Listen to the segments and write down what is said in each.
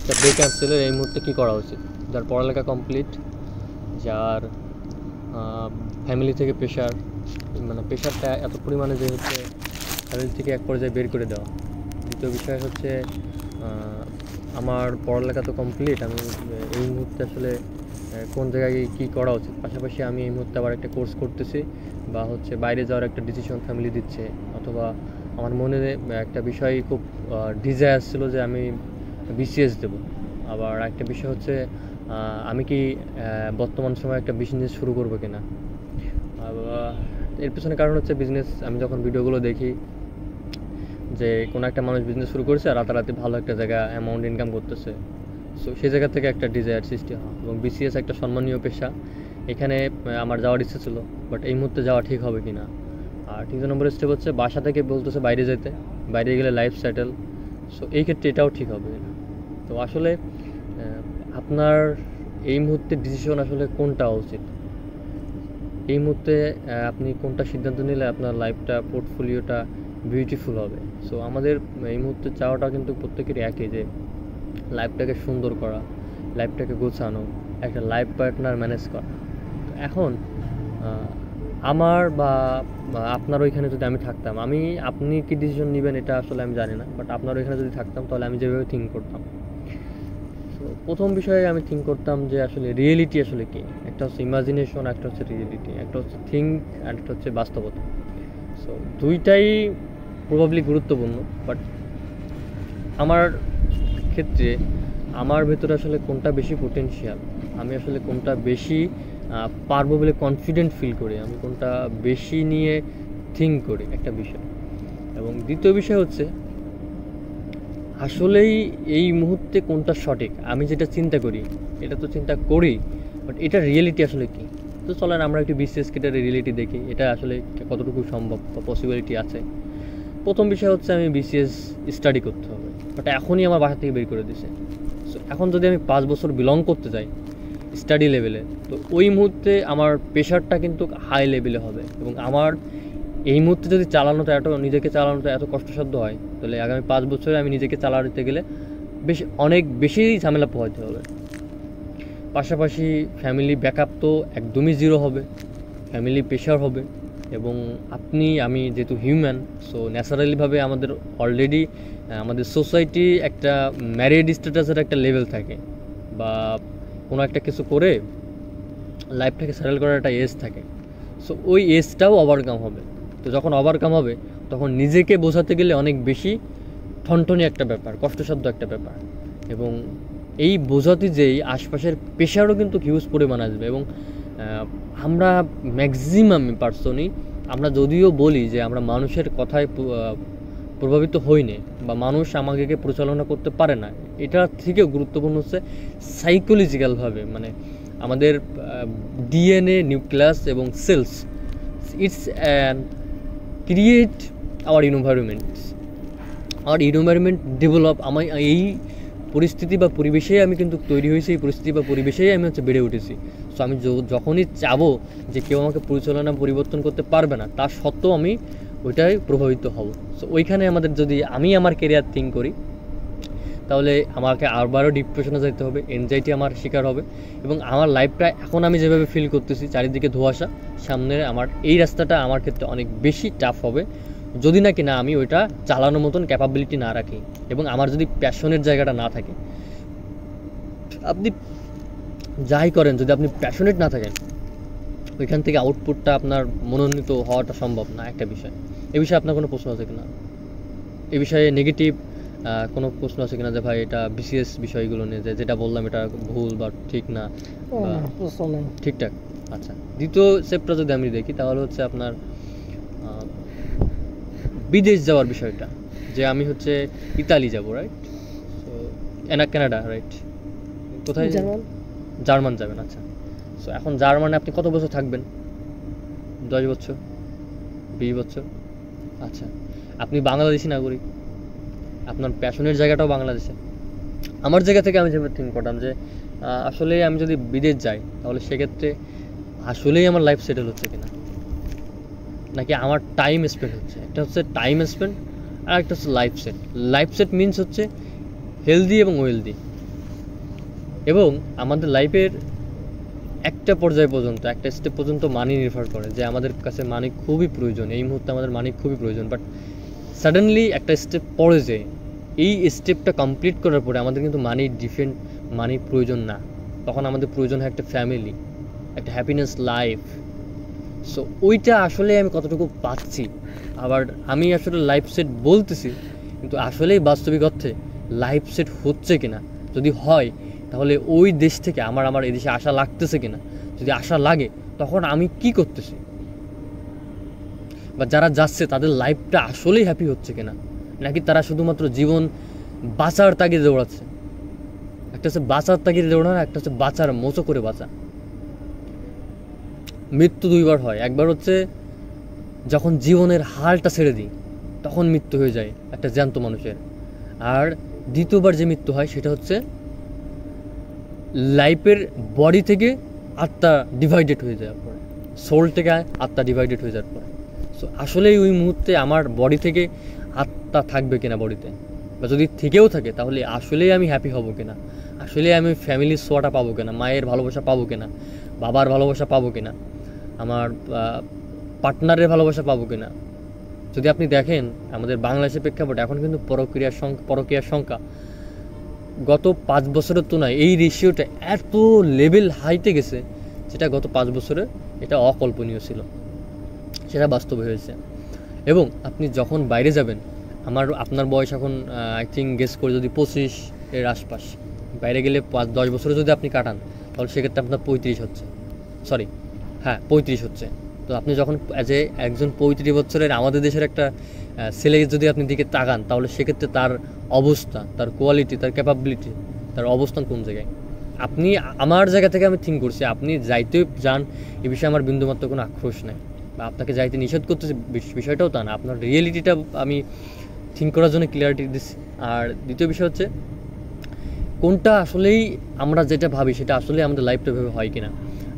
একটা বেকার ছেলের এই মুহূর্তে কী করা উচিত, যার পড়ালেখা কমপ্লিট, যার ফ্যামিলি থেকে প্রেশার, মানে প্রেশারটা এত পরিমাণে যে হচ্ছে ফ্যামিলি থেকে এক পর্যায়ে বের করে দেওয়া। দ্বিতীয় বিষয় হচ্ছে আমার পড়ালেখা তো কমপ্লিট, আমি এই মুহূর্তে আসলে কোন জায়গায় কী করা উচিত। পাশাপাশি আমি এই মুহূর্তে আবার একটা কোর্স করতেছি, বা হচ্ছে বাইরে যাওয়ার একটা ডিসিশন ফ্যামিলি দিচ্ছে, অথবা আমার মনে একটা বিষয় খুব ডিজায়ার ছিল যে আমি বিসিএস দেব। আবার একটা বিষয় হচ্ছে আমি কি বর্তমান সময়ে একটা বিজনেস শুরু করবো কিনা। এর পেছনে কারণ হচ্ছে বিজনেস, আমি যখন ভিডিওগুলো দেখি যে কোনো একটা মানুষ বিজনেস শুরু করেছে আর রাতারাতি ভালো একটা জায়গা অ্যামাউন্ট ইনকাম করতেছে, সো সেই জায়গা থেকে একটা ডিজায়ার সৃষ্টি হয়। এবং বিসিএস একটা সম্মানীয় পেশা, এখানে আমার যাওয়ার ইচ্ছে ছিল, বাট এই মুহূর্তে যাওয়া ঠিক হবে কি না। আর 3 নম্বর স্টেপ হচ্ছে বাসা থেকে বলতেছে বাইরে যেতে, বাইরে গেলে লাইফ সেটেল, সো এই ক্ষেত্রে এটাও ঠিক হবে না। তো আসলে আপনার এই মুহূর্তে ডিসিশন আসলে কোনটা উচিত, এই মুহূর্তে আপনি কোনটা সিদ্ধান্ত নিলে আপনার লাইফটা, পোর্টফোলিওটা বিউটিফুল হবে। সো আমাদের এই মুহূর্তে চাওয়াটা কিন্তু প্রত্যেকেরই একই, যে লাইফটাকে সুন্দর করা, লাইফটাকে গোছানো, একটা লাইফ পার্টনার ম্যানেজ করা। এখন আমার বা আপনার ওইখানে যদি আমি থাকতাম, আপনি কি ডিসিশন নেবেন এটা আসলে আমি জানি না, বাট আপনার ওইখানে যদি থাকতাম তাহলে আমি যেভাবে থিঙ্ক করতাম, সো প্রথম বিষয়ে আমি থিঙ্ক করতাম যে আসলে রিয়েলিটি আসলে কী। একটা হচ্ছে ইমাজিনেশন, একটা হচ্ছে রিয়েলিটি, একটা হচ্ছে থিঙ্ক, আর একটা হচ্ছে বাস্তবতা। সো দুইটাই প্রবাবলি গুরুত্বপূর্ণ, বাট আমার ক্ষেত্রে আমার ভেতরে আসলে কোনটা বেশি পোটেনশিয়াল, আমি আসলে কোনটা বেশি পারবো বলে কনফিডেন্ট ফিল করি, আমি কোনটা বেশি নিয়ে থিঙ্ক করি একটা বিষয়। এবং দ্বিতীয় বিষয় হচ্ছে আসলেই এই মুহূর্তে কোনটা সঠিক, আমি যেটা চিন্তা করি এটা তো চিন্তা করি, বাট এটা রিয়েলিটি আসলে কী। তো চলেন আমরা একটু বিসিএস কেটার রিয়েলিটি দেখি, এটা আসলে কতটুকু সম্ভব বা পসিবিলিটি আছে। প্রথম বিষয় হচ্ছে আমি বিসিএস স্টাডি করতে হবে, বাট এখনই আমার বাসা থেকে বের করে দিছে। সো এখন যদি আমি 5 বছর বিলং করতে যাই স্টাডি লেভেলে, তো ওই মুহূর্তে আমার প্রেশারটা কিন্তু হাই লেভেলে হবে, এবং আমার এই মুহূর্তে যদি নিজেকে চালানোটা এত কষ্টসাধ্য হয়, তাহলে আগামী 5 বছরে আমি নিজেকে চালাতে গেলে অনেক বেশি ঝামেলা পোহাতে হবে। পাশাপাশি ফ্যামিলি ব্যাকআপ তো একদমই জিরো হবে, ফ্যামিলি প্রেশার হবে, এবং আমি যেহেতু হিউম্যান, সো ন্যাচারালিভাবে আমাদের অলরেডি আমাদের সোসাইটি একটা ম্যারিড স্ট্যাটাসের একটা লেভেল থাকে, বা কোনো একটা কিছু করে লাইফটাকে সেটেল করার একটা এজ থাকে। সো ওই এজটাও ওভারকাম হবে। তো যখন ওভারকাম হবে তখন নিজেকে বোঝাতে গেলে অনেক বেশি ঠনঠনি একটা ব্যাপার, কষ্টসাধ্য একটা ব্যাপার, এবং এই বোঝাতে যেই আশপাশের প্রেশারও কিন্তু হিউজ পরিমাণ আসবে। এবং আমরা ম্যাক্সিমাম পার্সনই, আমরা যদিও বলি যে আমরা মানুষের কথায় প্রভাবিত হই না, বা মানুষ আমাকে পরিচালনা করতে পারে না, এটা থেকেও গুরুত্বপূর্ণ হচ্ছে সাইকোলজিক্যালভাবে, মানে আমাদের ডিএনএ, নিউক্লিয়াস এবং cells, it's create our environment develop. এই পরিস্থিতি বা পরিবেশেই আমি কিন্তু তৈরি হয়েছি, এই পরিস্থিতি বা পরিবেশেই আমি বেড়ে উঠেছি। সো আমি যখনই চাবো যে কেউ আমাকে পরিবর্তন করতে পারবে না, তা সত্ত্বেও আমি ওইটাই প্রভাবিত হব। সো ওইখানে যদি আমি আমার কেরিয়ার থিঙ্ক করি, তাহলে আমাকে আবারও ডিপ্রেশনে যেতে হবে, এনজাইটি আমার শিকার হবে, এবং আমার লাইফটা এখন আমি যেভাবে ফিল করতেছি, চারিদিকে ধোঁয়াশা, সামনে আমার এই রাস্তাটা আমার ক্ষেত্রে অনেক বেশি টাফ হবে, যদি না কিনা আমি ওইটা চালানোর মতন ক্যাপাবিলিটি না রাখি, এবং আমার যদি প্যাশনের জায়গাটা না থাকে। আপনি যাই করেন, যদি আপনি প্যাশনেট না থাকেন, ওইখান থেকে আউটপুটটা আপনার মনোনীত হওয়াটা সম্ভব না। একটা বিষয়, এই বিষয়ে আপনার কোনো প্রশ্ন আছে কিনা, এই বিষয়ে নেগেটিভ কোনো প্রশ্ন আছে কিনা, যে ভাই এটা বিসিএস বিষয়গুলো নিয়ে যেটা বললাম এটা ভুল বা ঠিক না, ঠিকঠাক। আচ্ছা, দ্বিতীয় স্টেপটা যদি আমি দেখি, তাহলে হচ্ছে আপনার বিদেশ যাওয়ার বিষয়টা, যে আমি হচ্ছে ইতালি যাব, রাইট, সো কানাডা, রাইট, কোথায়? জার্মান যাবেন। আচ্ছা, সো এখন জার্মানে আপনি কত বছর থাকবেন? 10 বছর, 20 বছর। আচ্ছা, আপনি বাংলাদেশি নাগরিক, আপনার প্যাশনের জায়গাটাও বাংলাদেশে। আমার জায়গা থেকে আমি যেভাবে থিঙ্ক করতাম যে আসলে আমি যদি বিদেশ যাই, তাহলে সেক্ষেত্রে আসলেই আমার লাইফ সেটেল হচ্ছে কিনা, নাকি আমার টাইম স্পেন্ড হচ্ছে। একটা হচ্ছে টাইম স্পেন্ড, আর একটা হচ্ছে লাইফ সেট মিনস হচ্ছে হেলদি এবং ওয়েলদি। এবং আমাদের লাইফের একটা পর্যায় পর্যন্ত, একটা স্টেপ পর্যন্ত মানি নির্ভর করে, যে আমাদের কাছে মানি খুবই প্রয়োজন, এই মুহূর্তে আমাদের মানি খুবই প্রয়োজন। বাট সাডেনলি একটা স্টেপ পড়ে যায়, এই স্টেপটা কমপ্লিট করার পরে আমাদের কিন্তু মানি প্রয়োজন না, তখন আমাদের প্রয়োজন হয় একটা ফ্যামিলি, একটা হ্যাপিনেস লাইফ। সো ওইটা আসলে আমি কতটুকু পাচ্ছি, আবার আমি আসলে লাইফ সেট বলতেছি, কিন্তু আসলেই বাস্তবিক অর্থে লাইফ সেট হচ্ছে কিনা, যদি হয় তাহলে ওই দেশ থেকে আমার এই দেশে আশা লাগতেছে কিনা, যদি আশা লাগে তখন আমি কি করতেছি, বা যারা যাচ্ছে তাদের লাইফটা আসলেই হ্যাপি হচ্ছে কিনা, নাকি তারা শুধুমাত্র জীবন বাঁচার তাগিদে দৌড়াচ্ছে। একটা হচ্ছে বাঁচার তাগিদে দৌড়ানো, একটা হচ্ছে বাঁচার মতো করে বাঁচা। মৃত্যু দুইবার হয়, একবার হচ্ছে যখন জীবনের হালটা ছেড়ে দিই তখন মৃত্যু হয়ে যায় একটা জ্যান্ত মানুষের, আর দ্বিতীয়বার যে মৃত্যু হয় সেটা হচ্ছে লাইফের বডি থেকে আত্মা ডিভাইডেড হয়ে যাওয়ার পরে, সোল থেকে আত্মা ডিভাইডেড হয়ে যাওয়ার পরে। সো আসলেই ওই মুহূর্তে আমার বডি থেকে আত্মা থাকবে কিনা বডিতে, বা যদি থেকেও থাকে তাহলে আসলেই আমি হ্যাপি হব কিনা, আসলে আমি ফ্যামিলির সোয়াটা পাবো কিনা, মায়ের ভালোবাসা পাবো কিনা, বাবার ভালোবাসা পাবো কিনা, আমার পার্টনারের ভালোবাসা পাবো কিনা। যদি আপনি দেখেন আমাদের বাংলাদেশের প্রেক্ষাপটে এখন কিন্তু পরকীয়ার সংখ্যা গত 5 বছরের তুলনায় এই রেশিওটা এত লেভেল হাইতে গেছে, যেটা গত 5 বছরে এটা অকল্পনীয় ছিল, সেটা বাস্তব হয়েছে। এবং আপনি যখন বাইরে যাবেন, আপনার বয়স এখন আই থিঙ্ক গেস করে যদি 25-এর আশপাশ, বাইরে গেলে 5-10 বছরে যদি আপনি কাটান তাহলে সেক্ষেত্রে আপনার 35 হচ্ছে, 35 হচ্ছে। তো আপনি যখন একজন 35 বছরের আমাদের দেশের একটা ছেলে যদি আপনি দিকে তাকান, তাহলে সেক্ষেত্রে তার অবস্থা, তার কোয়ালিটি, তার ক্যাপাবিলিটি, তার অবস্থান কোন জায়গায়। আপনি আমার জায়গা থেকে আমি থিঙ্ক করছি, আপনি যাইতে যান এ বিষয়ে আমার বিন্দুমাত্র কোনো আক্রোশ নেই, বা আপনাকে যাইতে নিষেধ করতেছি বিষয়টাও তা না, আপনার রিয়েলিটিটা আমি থিঙ্ক করার জন্য ক্লিয়ারিটি দিচ্ছি। আর দ্বিতীয় বিষয় হচ্ছে কোনটা আসলেই আমরা যেটা ভাবি সেটা আসলে আমাদের লাইফটা ভেবে হয় কিনা।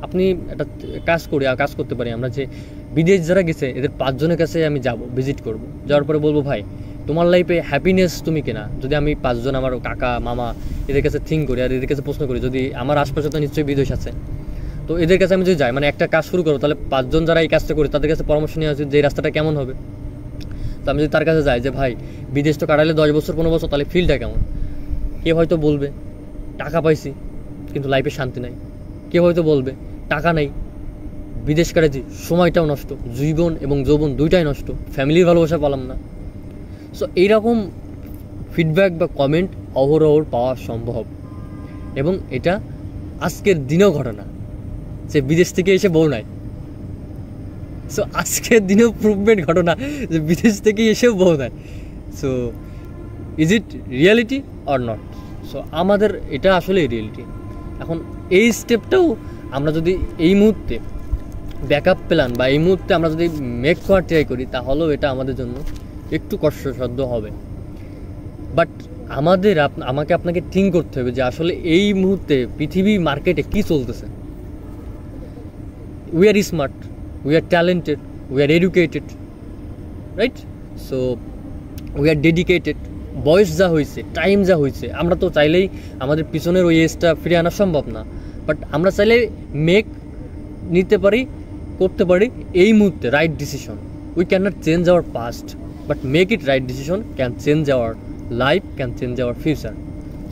আপনি একটা কাজ করতে পারি আমরা, যে বিদেশ যারা গেছে এদের 5 জনের কাছে আমি যাব, ভিজিট করব, যাওয়ার পরে বলবো ভাই তোমার লাইফে হ্যাপিনেস তুমি কিনা। যদি আমি 5 জন আমার কাকা মামা এদের কাছে থিঙ্ক করি আর এদের কাছে প্রশ্ন করি, যদি আমার আশপাশে তো নিশ্চয়ই বিদেশ আছে, তো এদের কাছে আমি যদি যাই, মানে একটা কাজ শুরু করবো, তাহলে 5 জন যারা এই কাজটা করি তাদের কাছে পরামর্শ নেওয়া উচিত যে এই রাস্তাটা কেমন হবে। তো আমি যদি তার কাছে যাই যে ভাই বিদেশ তো কাটালে 10 বছর 15 বছর, তাহলে ফিলটা কেমন, কেউ হয়তো বলবে টাকা পাইছি কিন্তু লাইফে শান্তি নাই, কেউ হয়তো বলবে টাকা নেই, বিদেশ কাটাচ্ছি সময়টাও নষ্ট, জীবন এবং যৌবন দুইটাই নষ্ট, ফ্যামিলির ভালোবাসা পেলাম না। সো এইরকম ফিডব্যাক বা কমেন্ট অহরহ পাওয়া সম্ভব, এবং এটা আজকের দিনেও ঘটনা, যে বিদেশ থেকে এসে বউ নাই। সো আজকের দিনেও প্রুভমেন্ট ঘটনা যে বিদেশ থেকে এসেও বউ নাই। So is it reality or not? So আমাদের এটা আসলে রিয়েলিটি। এখন এই স্টেপটাও আমরা যদি এই মুহূর্তে ব্যাকআপ প্ল্যান বা এই মুহূর্তে আমরা যদি মেক করার ট্রাই করি, তাহলেও এটা আমাদের জন্য একটু কষ্টসাধ্য হবে। বাট আমাকে আপনাকে থিঙ্ক করতে হবে যে আসলে এই মুহূর্তে পৃথিবী মার্কেটে কি চলতেছে। We are smart, we are talented, we are educated, right? So we are dedicated. বয়স যা হয়েছে, টাইম যা হয়েছে, আমরা তো চাইলেই আমাদের পিছনের ওই এজটা ফিরে আনা সম্ভব না, বাট আমরা চাইলে করতে পারি এই মুহূর্তে right decision. We can not change our past, but make it right decision can change our life, can change our future.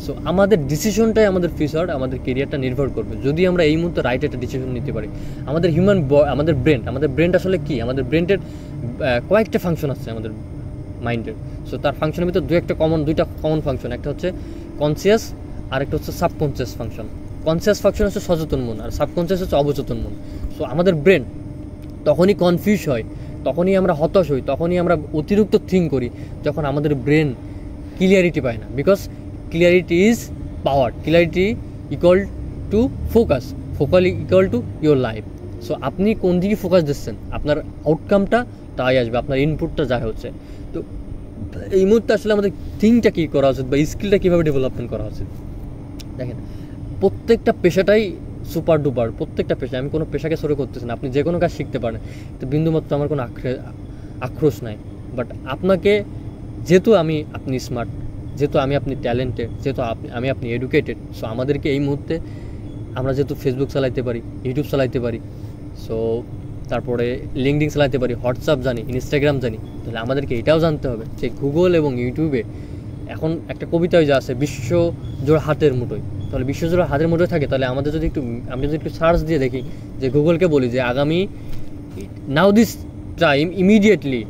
So আমাদের ডিসিশনটাই আমাদের ফিউচার, আমাদের কেরিয়ারটা নির্ভর করবে যদি আমরা এই মুহূর্তে রাইট একটা ডিসিশন নিতে পারি। আমাদের ব্রেন আসলে কি, আমাদের ব্রেনের কয়েকটা ফাংশন আছে আমাদের মাইন্ডের। সো তার ফাংশনের ভিতর দুইটা কমন ফাংশন, একটা হচ্ছে কনসিয়াস আর একটা হচ্ছে সাবকনসিয়াস ফাংশন। কনসিয়াস ফাংশন হচ্ছে সচেতন মন, আর সাবকনসিয়াস হচ্ছে অবচেতন মন। সো আমাদের ব্রেন তখনই কনফিউজ হয়, তখনই আমরা হতাশ হই, তখনই আমরা অতিরিক্ত থিঙ্ক করি, যখন আমাদের ব্রেন ক্লিয়ারিটি পায় না। Because clarity is power, clarity equal to focus, focal equal to your life. So আপনি কোন দিকে ফোকাস দিচ্ছেন, আপনার আউটকামটা তাই আসবে, আপনার ইনপুটটা যা হচ্ছে। তো এই মুহূর্তে আসলে আমাদের থিঙ্কটা কী করা উচিত বা স্কিলটা কীভাবে ডেভেলপমেন্ট করা উচিত। দেখেন, প্রত্যেকটা পেশাটাই সুপার ডুপার, প্রত্যেকটা পেশা, আমি কোনো পেশাকে সরে করতেছি না, আপনি যে কোনো কাজ শিখতে পারেন, তো বিন্দুমাত্র আমার কোনো আক্রোশ নাই। বাট আপনাকে যেহেতু আপনি স্মার্ট, যেহেতু আপনি ট্যালেন্টেড, যেহেতু আপনি এডুকেটেড, সো আমাদেরকে এই মুহূর্তে আমরা যেহেতু ফেসবুক চালাইতে পারি, ইউটিউব চালাইতে পারি, সো তারপরে লিঙ্কডিন চালাইতে পারি, হোয়াটসঅ্যাপ জানি, ইনস্টাগ্রাম জানি, তাহলে আমাদেরকে এটাও জানতে হবে যে গুগল এবং ইউটিউবে এখন একটা কবিতায় যা আছে, বিশ্বজোড়া হাতের মুঠোয়। তাহলে বিশ্বজোড়া হাতের মুঠোয় থাকে, তাহলে আমাদের যদি আমি যদি একটু সার্চ দিয়ে দেখি, যে গুগলকে বলি যে আগামী now this time immediately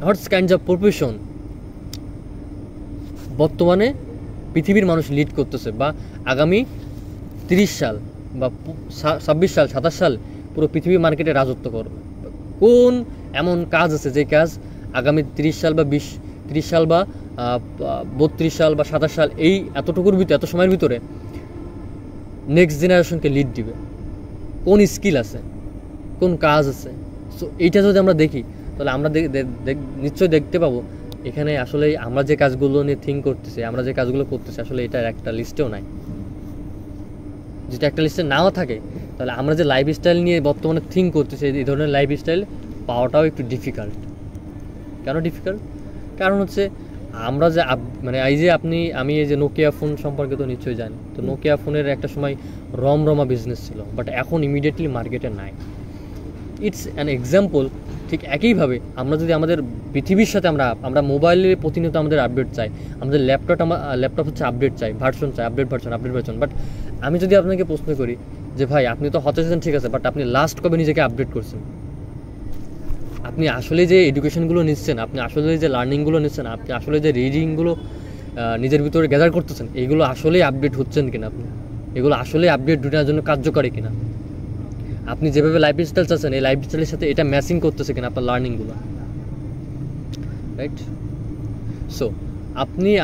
what's kinds of profession বর্তমানে পৃথিবীর মানুষ লিড করতেছে, বা আগামী 30 সাল বা 26 সাল 27 সাল পুরো পৃথিবী মার্কেটে রাজত্ব করবে। কোন এমন কাজ আছে যে কাজ আগামী 30 সাল বা 30 সাল বা 32 সাল বা 27 সাল এই এতটুকুর ভিতরে, এত সময়ের ভিতরে নেক্সট জেনারেশনকে লিড দিবে? কোন স্কিল আছে, কোন কাজ আছে? সো এইটা যদি আমরা দেখি, তাহলে আমরা নিশ্চয়ই দেখতে পাবো এখানে আসলে আমরা যে কাজগুলো নিয়ে থিঙ্ক করতেছি, আমরা যে কাজগুলো করতেছি, আসলে এটার একটা লিস্টেও নাই। যেটা একটা লিস্টে নাও থাকে, তাহলে আমরা যে লাইফস্টাইল নিয়ে বর্তমানে থিঙ্ক করতেছি, এই ধরনের লাইফস্টাইল পাওয়াটাও একটু ডিফিকাল্ট। কেন ডিফিকাল্ট? কারণ হচ্ছে আমরা যে মানে এই যে আমি এই যে নোকিয়া ফোন সম্পর্কে তো নিশ্চয়ই জানি, তো নোকিয়া ফোনের একটা সময় রমরমা বিজনেস ছিল, বাট এখন ইমিডিয়েটলি মার্কেটে নাই। It's an example. ঠিক একইভাবে আমরা যদি আমাদের পৃথিবীর সাথে আমরা মোবাইলে প্রতিনিয়ত আমাদের আপডেট চাই, আমাদের ল্যাপটপ হচ্ছে আপডেট চাই, ভার্সন চাই, আপডেট ভার্সন। বাট আমি যদি আপনাকে প্রশ্ন করি যে ভাই আপনি তো হতে চাইছেন, ঠিক আছে, বাট আপনি লাস্ট কবে নিজেকে আপডেট করছেন? আপনি আসলে যে এডুকেশনগুলো নিচ্ছেন, আপনি আসলে যে লার্নিংগুলো নিচ্ছেন, আপনি আসলে যে রিডিংগুলো নিজের ভিতরে গ্যাদার করতেছেন, এইগুলো আসলেই আপডেট হচ্ছেন কিনা, আপনি এগুলো আসলে আপডেট নেওয়ার জন্য কার্যকরী কিনা, আপনি যেভাবে লাইফস্টাইল চাচ্ছেন এই লাইফস্টাইলের সাথে এটা ম্যাচিং করতেছে কিনা আপনার লার্নিংগুলো, রাইট? সো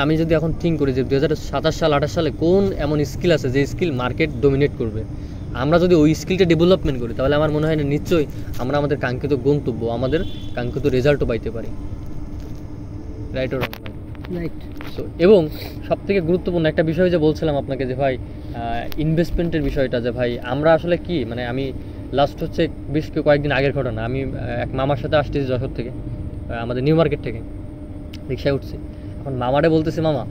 আমি যদি এখন থিঙ্ক করি যে 2027 সাল 28 সালে কোন এমন স্কিল আছে যে স্কিল মার্কেট ডমিনেট করবে, আমরা যদি ওই স্কিলটা ডেভেলপমেন্ট করি, তাহলে আমার মনে হয় না নিশ্চয়ই আমরা আমাদের কাঙ্ক্ষিত গন্তব্য, আমাদের কাঙ্ক্ষিত রেজাল্টও পাইতে পারি, right or wrong? Right. So এবং সবথেকে গুরুত্বপূর্ণ একটা বিষয় যে বলছিলাম আপনাকে যে ভাই ইনভেস্টমেন্টের বিষয়টা, যে ভাই আমরা আসলে কি, মানে আমি লাস্ট হচ্ছে বেশ কয়েকদিন আগের ঘটনা, আমি এক মামার সাথে আসতেছি যশোর থেকে, আমাদের নিউ মার্কেট থেকে রিক্সায় উঠছি। এখন মামারে বলতেছে, মামা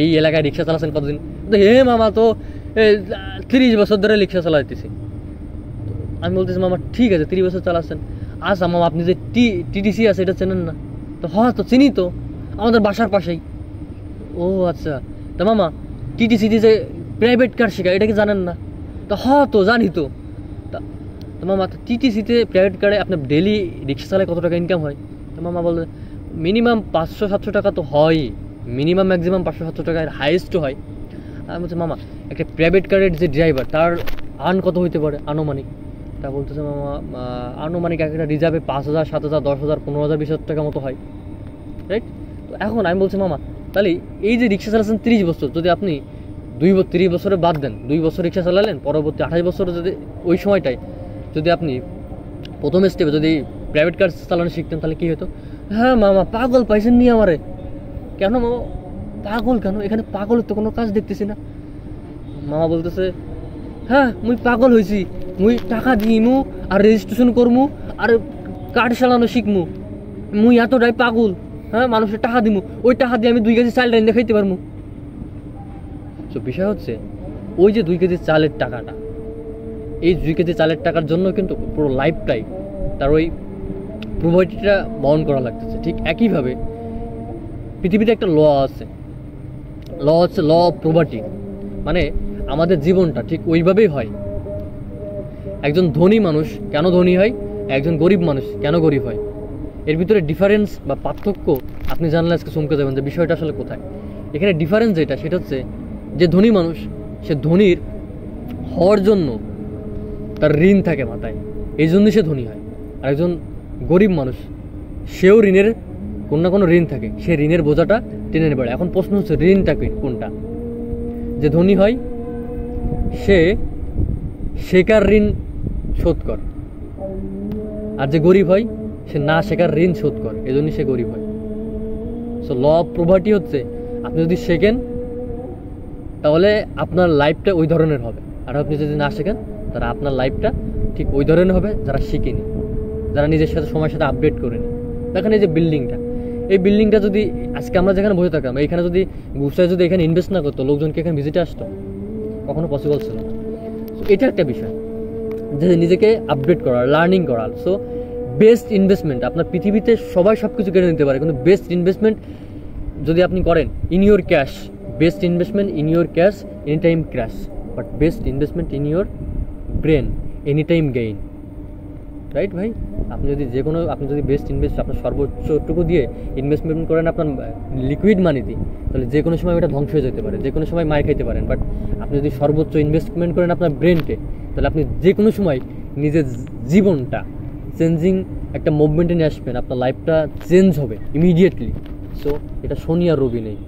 এই এলাকায় রিক্সা চালাচ্ছেন কতদিন? হে মামা, তো 30 বছর ধরে রিক্সা চালাইতেছি। আমি বলতেছি, মামা ঠিক আছে 30 বছর চালাচ্ছেন, আচ্ছা মামা আপনি যে টিটিসি আছে এটা চেনেন না? তো হ্যাঁ তো চিনি তো, আমাদের বাসার পাশেই। ও আচ্ছা, তা মামা টিটিসিতে যে প্রাইভেট কার শেখায় এটা কি জানেন না? তো হ্যাঁ তো জানি তো। তো মামা তো টিটিসিতে প্রাইভেট কারে আপনার ডেলি রিক্সা চালায় কত টাকা ইনকাম হয়? তো মামা বলবে মিনিমাম 500-700 টাকা তো হয়, মিনিমাম ম্যাক্সিমাম 500-700 টাকার হাইয়েস্টও হয়। আমি বলছি, মামা একটা প্রাইভেট কারের যে ড্রাইভার তার আর্ন কত হইতে পারে আনুমানিক? তা বলতেছে, মামা আনুমানিক একটা রিজার্ভে 5,000, 7,000, 10,000, 15,000, 20,000 টাকা মতো হয়, রাইট? তো এখন আমি বলছি, মামা তাহলে এই যে রিক্সা চালাচ্ছেন 30 বছর, যদি আপনি 30 বছরে বাদ দেন, 2 বছর রিক্সা চালালেন, পরবর্তী 28 বছরে যদি ওই সময়টায় যদি আপনি প্রথম স্টেপে যদি প্রাইভেট কার চালানো শিখতেন, তাহলে কী হতো? হ্যাঁ মামা পাগল পাইছেন নি আমারে? কেন মামা পাগল কেন? এখানে পাগলের তো কোনো কাজ দেখতেছি না। মামা বলতেছে, হ্যাঁ মুই পাগল হয়েছি, মুই টাকা দিমু আর রেজিস্ট্রেশন করমু আর কার্ড চালানো শিখমু, মুই এতটাই পাগল। হ্যাঁ মানুষের টাকা দিমু, ওই টাকা দিয়ে আমি 2 কেজি চাল রাইন্দা খাইতে পারমু। তো বিষয় হচ্ছে ওই যে 2 কেজি চালের টাকাটা, এই 2 কেজি চালের টাকার জন্য কিন্তু পুরো লাইফটাই তার ওই প্রভার্টিটা বহন করা লাগতেছে। ঠিক একইভাবে পৃথিবীতে একটা ল আছে, হচ্ছে ল অফ প্রভার্টি, মানে আমাদের জীবনটা ঠিক ওইভাবেই হয়। একজন ধনী মানুষ কেন ধনী হয়, একজন গরিব মানুষ কেন গরিব হয়, এর ভিতরে ডিফারেন্স বা পার্থক্য আপনি জানলে আজকে চমকে যাবেন যে বিষয়টা আসলে কোথায়। এখানে ডিফারেন্স যেটা, সেটা হচ্ছে যে ধনী মানুষ সে ধনীর হওয়ার জন্য তার ঋণ থাকে মাথায়, এই জন্যই সে ধনী হয়। আর একজন গরিব মানুষ সেও ঋণের কোন না কোনো ঋণ থাকে, সে ঋণের বোঝাটা টেনে নিয়ে পড়ে। এখন প্রশ্ন হচ্ছে ঋণটা কোনটা? যে ধনী হয় সে শেখার ঋণ শোধ করে, আর যে গরিব হয় সে না শেখার ঋণ শোধ করে, এই জন্যই সে গরিব হয়। সো ল অফ প্রভার্টি হচ্ছে আপনি যদি শেখেন তাহলে আপনার লাইফটা ওই ধরনের হবে, আর আপনি যদি না শেখেন তাহলে আপনার লাইফটা ঠিক ওই ধরনের হবে যারা শিখেনি, যারা নিজের সাথে সময়ের সাথে আপডেট করেনি। দেখেন এই যে বিল্ডিংটা, এই বিল্ডিংটা যদি আজকে আমরা যেখানে বসে থাকতাম এইখানে যদি গুছায় যদি এখানে ইনভেস্ট না করতো, লোকজনকে এখানে ভিজিটে আসতো, কখনো পসিবল ছিল না। সো এটা একটা বিষয় যে নিজেকে আপডেট করা, লার্নিং করা। সো বেস্ট ইনভেস্টমেন্ট, আপনার পৃথিবীতে সবাই সব কিছু কেড়ে নিতে পারে, কিন্তু বেস্ট ইনভেস্টমেন্ট যদি আপনি করেন in your cash, best investment in your cash any time crash, but best investment in your brain any time gain. Right ভাই? আপনি যদি বেস্ট ইনভেস্ট আপনার সর্বোচ্চটুকু দিয়ে ইনভেস্টমেন্ট করেন আপনার লিকুইড মানি দিয়ে, তাহলে যে কোনো সময় ওটা ধ্বংস হয়ে যেতে পারে, যে কোনো সময় মার খাইতে পারেন। বাট আপনি যদি সর্বোচ্চ ইনভেস্টমেন্ট করেন আপনার ব্রেনকে, তাহলে আপনি যে কোনো সময় নিজের জীবনটা চেঞ্জিং একটা মুভমেন্টে নিয়ে আসবেন, আপনার লাইফটা চেঞ্জ হবে ইমিডিয়েটলি। সো এটা শনি আর রবি নেই।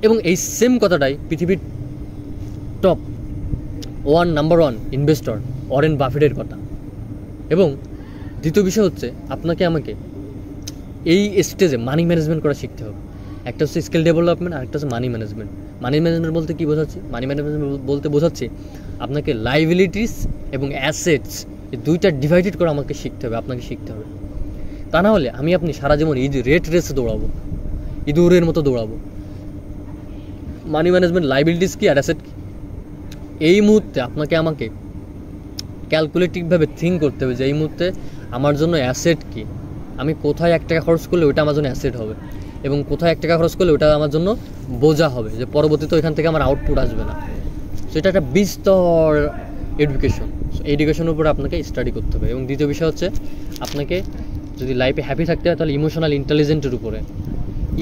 এবং এই সেম কথাটাই পৃথিবীর top number one investor Warren বাফেটের কথা। এবং দ্বিতীয় বিষয় হচ্ছে আপনাকে আমাকে এই স্টেজে মানি ম্যানেজমেন্ট করা শিখতে হবে। একটা হচ্ছে স্কিল ডেভেলপমেন্ট, আর একটা হচ্ছে মানি ম্যানেজমেন্ট। মানি ম্যানেজমেন্ট বলতে কী বোঝাচ্ছি? মানি ম্যানেজমেন্ট বলতে বোঝাচ্ছি আপনাকে লাইবিলিটিস এবং অ্যাসেটস এই দুইটা ডিভাইডেড করা আমাকে শিখতে হবে, আপনাকে শিখতে হবে। তা না হলে আপনি সারা জীবন রেট রেসে দৌড়াবো, ইঁদুরের মতো দৌড়াবো। মানি ম্যানেজমেন্ট, লাইবিলিটিস কি আর অ্যাসেট কি, এই মুহূর্তে আপনাকে আমাকে ক্যালকুলেটিভভাবে থিঙ্ক করতে হবে যে এই মুহূর্তে আমার জন্য অ্যাসেট কি, আমি কোথায় 1 টাকা খরচ করলে ওটা আমার জন্য অ্যাসেট হবে, এবং কোথায় 1 টাকা খরচ করলে ওটা আমার জন্য বোঝা হবে, যে পরবর্তীতে ওইখান থেকে আমার আউটপুট আসবে না। সো এটা একটা বিস্তর এডুকেশন। সো এডুকেশনের উপরে আপনাকে স্টাডি করতে হবে। এবং দ্বিতীয় বিষয় হচ্ছে আপনাকে যদি লাইফে হ্যাপি থাকতে হয় তাহলে ইমোশনাল ইন্টেলিজেন্টের উপরে,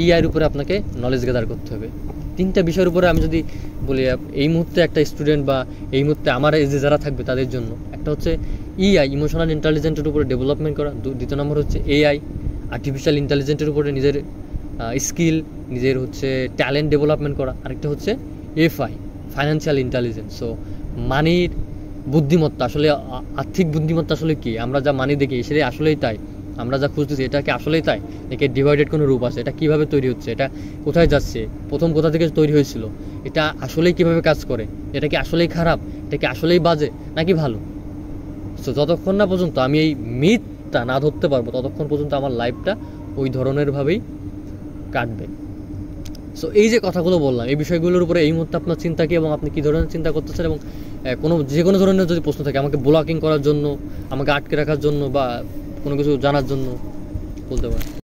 ইআইয়ের উপরে আপনাকে নলেজ গ্যাদার করতে হবে। 3টা বিষয়ের উপরে আমি যদি বলি এই মুহূর্তে একটা স্টুডেন্ট বা এই মুহূর্তে আমার এজে যারা থাকবে তাদের জন্য, একটা হচ্ছে ইআই, ইমোশনাল ইন্টেলিজেন্টের উপরে ডেভেলপমেন্ট করা। দ্বিতীয় নম্বর হচ্ছে এআই, আর্টিফিশিয়াল ইন্টেলিজেন্টের উপরে নিজের স্কিল, নিজের হচ্ছে ট্যালেন্ট ডেভেলপমেন্ট করা। আরেকটা হচ্ছে এফআই, ফাইন্যান্সিয়াল ইন্টেলিজেন্স। সো মানির বুদ্ধিমত্তা, আসলে আর্থিক বুদ্ধিমত্তা আসলে কি, আমরা যা মানি দেখি সেটাই আসলেই তাই, আমরা যা খুঁজতেছি এটা কি আসলেই তাই, একে ডিভাইডেড কোনো রূপ আছে, এটা কীভাবে তৈরি হচ্ছে, এটা কোথায় যাচ্ছে, প্রথম কোথা থেকে তৈরি হয়েছিল, এটা আসলেই কীভাবে কাজ করে, এটা কি আসলেই খারাপ, এটা কি আসলেই বাজে নাকি ভালো। সো যতক্ষণ না পর্যন্ত আমি এই মিথটা না ধরতে পারবো ততক্ষণ পর্যন্ত আমার লাইফটা ওই ধরনেরভাবেই কাটবে। সো এই যে কথাগুলো বললাম, এই বিষয়গুলোর উপরে এই মুহূর্তে আপনার চিন্তা কি, এবং আপনি কী ধরনের চিন্তা করতেছেন, এবং যে কোনো ধরনের যদি প্রশ্ন থাকে আমাকে ব্লকিং করার জন্য, আমাকে আটকে রাখার জন্য, বা কোনো কিছু জানার জন্য বলতে পারেন।